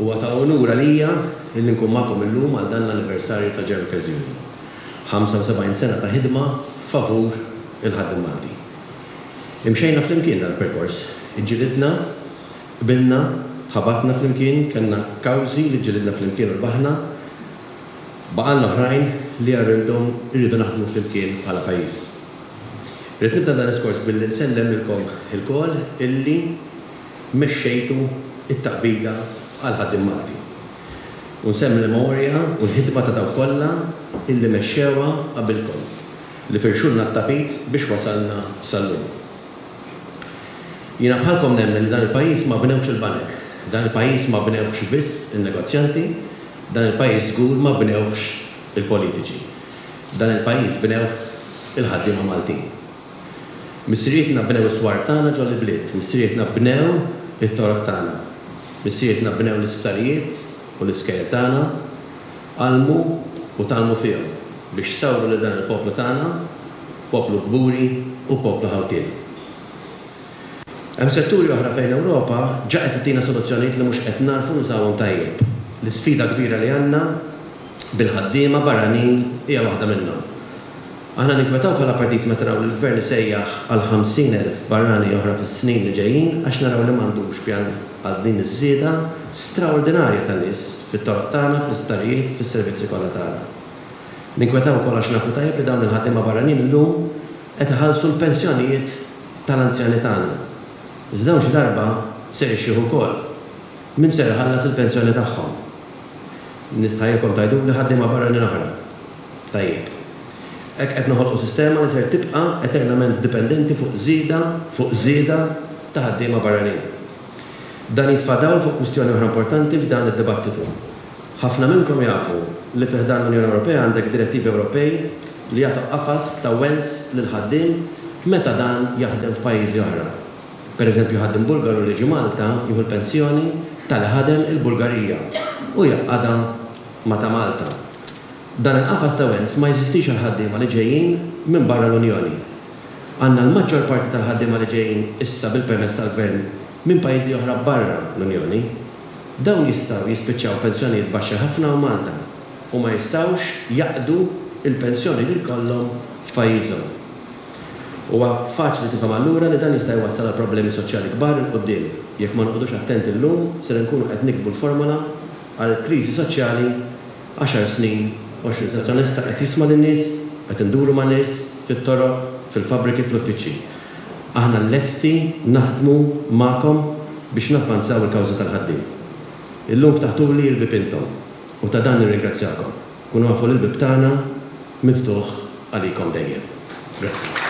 Huwa ta' onura lija illi nkun magħkom illum għal dan l-anniversarju ta' ġer okkażjoni. 75 sena ta' ħidma favur il-ħaddim Malti. Imxejna flimkien dal-perkors, iġġilidna, qbilna, ħabatna flimkien, kellna kawżi li ġġilidna flimkien u rbaħna, baqalna oħrajn li għarrildhom irridu naħdmu flimkien bħala pajjiż. Rrid nibda dan iskors billi nsellem ilkom il-kol illi mexxejtu it-taqbida għal ħaddim Malti. U nsemmi l-memorja u l-ħidma ta' daw kollha illi mexxewha qabilkom li firxulna t-tapit biex wasalna sal-lum. Jiena bħalkom nemmen li dan il-pajjiż ma bnewx il-banek, dan il-pajjiż ma bnewx biss il-negozjanti, dan il-pajjiż żgur ma bnewx il-politiċi. Dan il-pajjiż bnew il-ħaddiema Maltin. Missirietna bnew is-swar tagħna ġol il-bliet, missirietna bnew it-toroq tagħna, missirietna bnew l-isptarijiet u l-iskejjel tagħna, għalmu u talmu fihom biex sawru li dan il-poplu tagħna, poplu kburi u poplu ħawtien. Hemm setturi oħra fejn Ewropa ġaqet tina soluzzjonijiet li mhux qed narfu nużawhom tajjeb. L-isfida kbira li għandna bil-ħaddiema barranin hija waħda minnhom. Aħna ninkwetaw bħala partit meta naraw li l-gvern isejjaħ għal 50,000 barrani oħra fis-snin li ġejjin għax naraw li m'għandux pjan għal din iż-żieda straordinarja tan-nies fit-toroq tagħna, fl-isptarijiet, fis-servizzi kollha tagħna. Ninkwetaw ukoll għax nafu tajjeb li dawn il-ħaddiema barranin illum qed iħallsu l-pensjonijiet tal-anzjani tagħna. Iżda xi darba se jixxieħu wkoll. Min se jħallas il-pensjoni tagħhom? Nistajjebkom tajdu li ħaddiema barranin oħra. Tajjeb. Hekk qed noħolqu sistema li se tibqa' eternament dipendenti fuq żieda ta' ħaddiema barranin. Dan jitfadaw fuq kwistjoni oħra importanti f'dan id-dibattitu. Ħafna minnkom jafu li fih dan l-Unjoni Ewropea għandek direttivi Ewropej li jagħtu qafas ta' wens lil ħaddiem meta dan jaħdem f'pajjiżi oħra. Pereżempju ħaddim Bulgaru li ġi Malta jieħu l-pensjoni tal-ħadem il-Bulgarija u jaqgħadha ma' ta' Malta. Dan il-qafas ta' wens ma jeżistix għal ħaddiema li ġejjin minn barra l-Unjoni. Għandna l-maġġor parti tal-ħaddiema li ġejjin issa bil-permess tal-Gvern minn pajjiżi oħra barra l-Unjoni. Dawn jistgħu jispiċċaw pensjonijiet baxxi ħafna u Malta u ma jistgħux jaqdu il-pensjoni li jkollhom f'pajjiżhom. Huwa faċli tifhem allura li dan jista' jwassal għal problemi soċjali kbar il quddiem. Jekk ma noqgħodux attenti llum se nkunu qed nikbu l-formola għal kriżi soċjali 10 snin, 20 sena qed jisma' lin-nies, qed induru ma' nies fit-toroq, fil-fabbriki, fl-uffiċċji. Aħna lesti naħdmu magħkom biex navvanzaw il-kawża tal-ħaddiem. Illum ftaħtuli l-bib intom u ta' dan nirringrazzjakom. Kunu għafu l-bib tagħna miftuħ għalikom dejjem. Grazie.